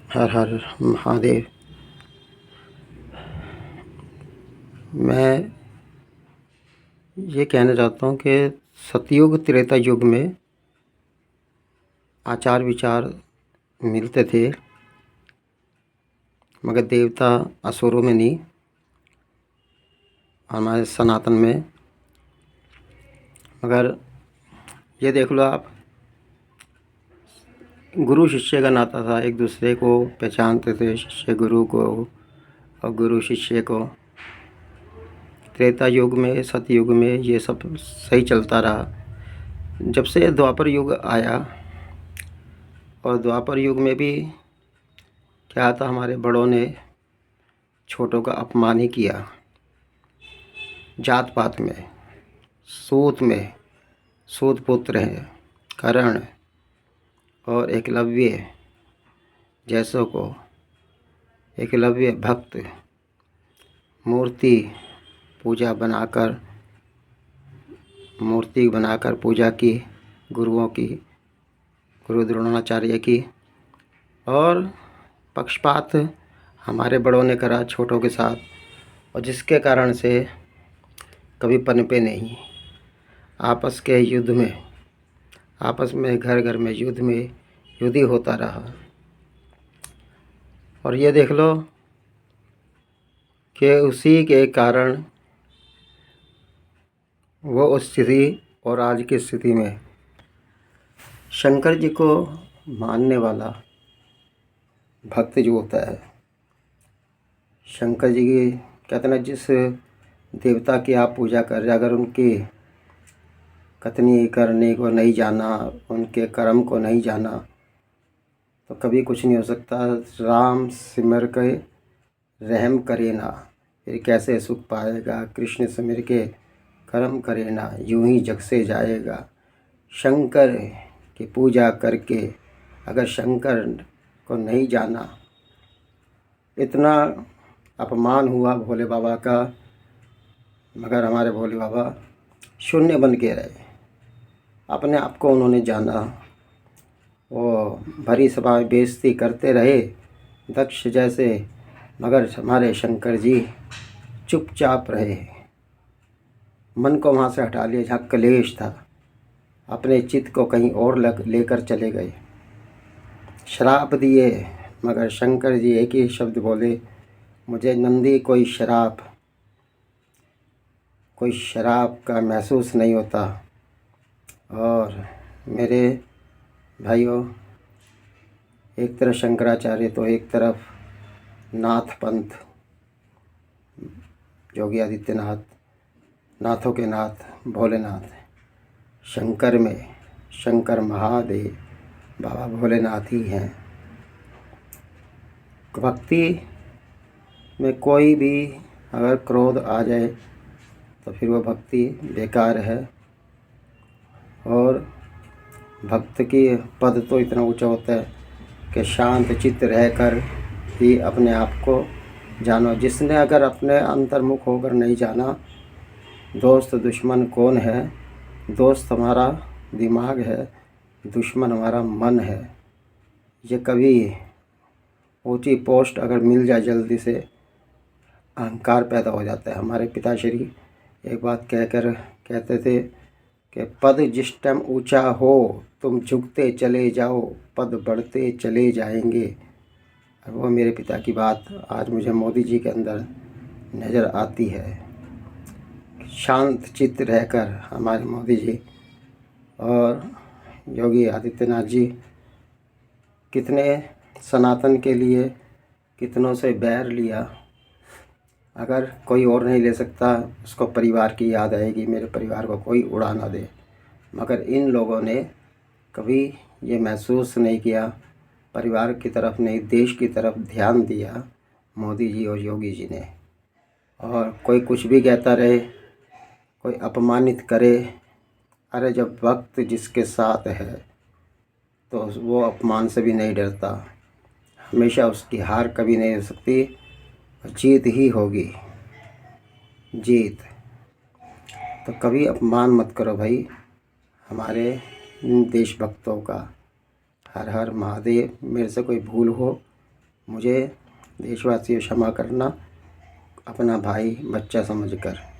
हर हर महादेव। मैं ये कहना चाहता हूँ कि सतयुग त्रेता युग में आचार विचार मिलते थे, मगर देवता असुरों में नहीं, हमारे सनातन में। मगर ये देख लो आप, गुरु शिष्य का नाता था, एक दूसरे को पहचानते थे, शिष्य गुरु को और गुरु शिष्य को। त्रेता युग में, सतयुग में ये सब सही चलता रहा। जब से द्वापर युग आया, और द्वापर युग में भी क्या था, हमारे बड़ों ने छोटों का अपमान ही किया। जात पात में, सूत में, सूत पुत्र हैं कर्ण और एकलव्य जैसों को, एकलव्य भक्त मूर्ति बनाकर पूजा की, गुरुओं की, गुरु द्रोणाचार्य की। और पक्षपात हमारे बड़ों ने करा छोटों के साथ, और जिसके कारण से कभी पनपे नहीं। आपस के युद्ध में, आपस में घर घर में युद्ध ही होता रहा। और ये देख लो कि उसी के कारण वो उस स्थिति और आज की स्थिति में शंकर जी को मानने वाला भक्त जो होता है, शंकर जी की कहते ना, जिस देवता की आप पूजा कर रहे, अगर उनकी कथनी करने को नहीं जाना, उनके कर्म को नहीं जाना, तो कभी कुछ नहीं हो सकता। राम सिमर के रहम करे ना, फिर कैसे सुख पाएगा। कृष्ण सिमर के कर्म करे ना, यूं ही जग से जाएगा। शंकर की पूजा करके अगर शंकर को नहीं जाना, इतना अपमान हुआ भोले बाबा का, मगर हमारे भोले बाबा शून्य बन के रहे। अपने आप को उन्होंने जाना, वो भरी सभा में बेइज्जती करते रहे दक्ष जैसे, मगर हमारे शंकर जी चुपचाप रहे। मन को वहाँ से हटा लिया जहाँ कलेश था, अपने चित्त को कहीं और लेकर चले गए। श्राप दिए, मगर शंकर जी एक ही शब्द बोले, मुझे नंदी कोई शराब का महसूस नहीं होता। और मेरे भाइयों, एक तरफ शंकराचार्य तो एक तरफ नाथ पंथ, योगी आदित्यनाथ, नाथों के नाथ भोलेनाथ। शंकर में शंकर महादेव बाबा भोलेनाथ ही हैं। भक्ति में कोई भी अगर क्रोध आ जाए तो फिर वो भक्ति बेकार है। और भक्त की पद तो इतना ऊंचा होता है कि शांत चित्त रहकर ही अपने आप को जानो। जिसने अगर अपने अंतर्मुख होकर नहीं जाना, दोस्त दुश्मन कौन है, दोस्त हमारा दिमाग है, दुश्मन हमारा मन है। ये कभी ऊंची पोस्ट अगर मिल जाए जल्दी से, अहंकार पैदा हो जाता है। हमारे पिताश्री एक बात कहते थे कि पद जिस टाइम ऊंचा हो तुम झुकते चले जाओ, पद बढ़ते चले जाएंगे। और वो मेरे पिता की बात आज मुझे मोदी जी के अंदर नज़र आती है। शांत चित्त रहकर हमारे मोदी जी और योगी आदित्यनाथ जी कितने सनातन के लिए कितनों से बैर लिया। अगर कोई और नहीं ले सकता, उसको परिवार की याद आएगी, मेरे परिवार को कोई उड़ा ना दे। मगर इन लोगों ने कभी ये महसूस नहीं किया, परिवार की तरफ नहीं, देश की तरफ ध्यान दिया मोदी जी और योगी जी ने। और कोई कुछ भी कहता रहे, कोई अपमानित करे, अरे जब वक्त जिसके साथ है तो वो अपमान से भी नहीं डरता। हमेशा उसकी हार कभी नहीं हो सकती, जीत ही होगी, जीत। तो कभी अपमान मत करो भाई हमारे इन देशभक्तों का। हर हर महादेव। मेरे से कोई भूल हो मुझे देशवासियों क्षमा करना, अपना भाई बच्चा समझकर।